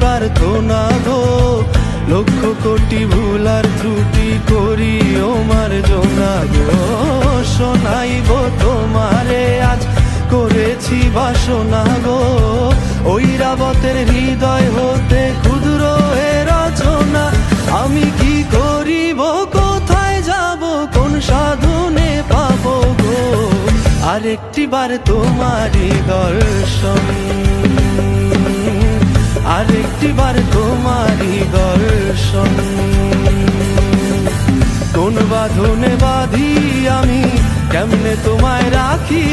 প্রার্থনা গো, লক্ষ কোটি ভুল আর ত্রুটি করি ও মার্জনা গো। শোনাইব তোমারে আজ করেছি বাসনা গো, ঐরাবতের হৃদয় হতে ক্ষুদ্র এ রচনা। আমি কি করিব, কোথায় যাব, কোন সাধনে পাবো গো, আরেকটি বার তোমারই দর্শন, আরেকটি বার তোমারই দর্শন। কোন বাঁধনে বাঁধি আমি, কেমনে তোমায় রাখি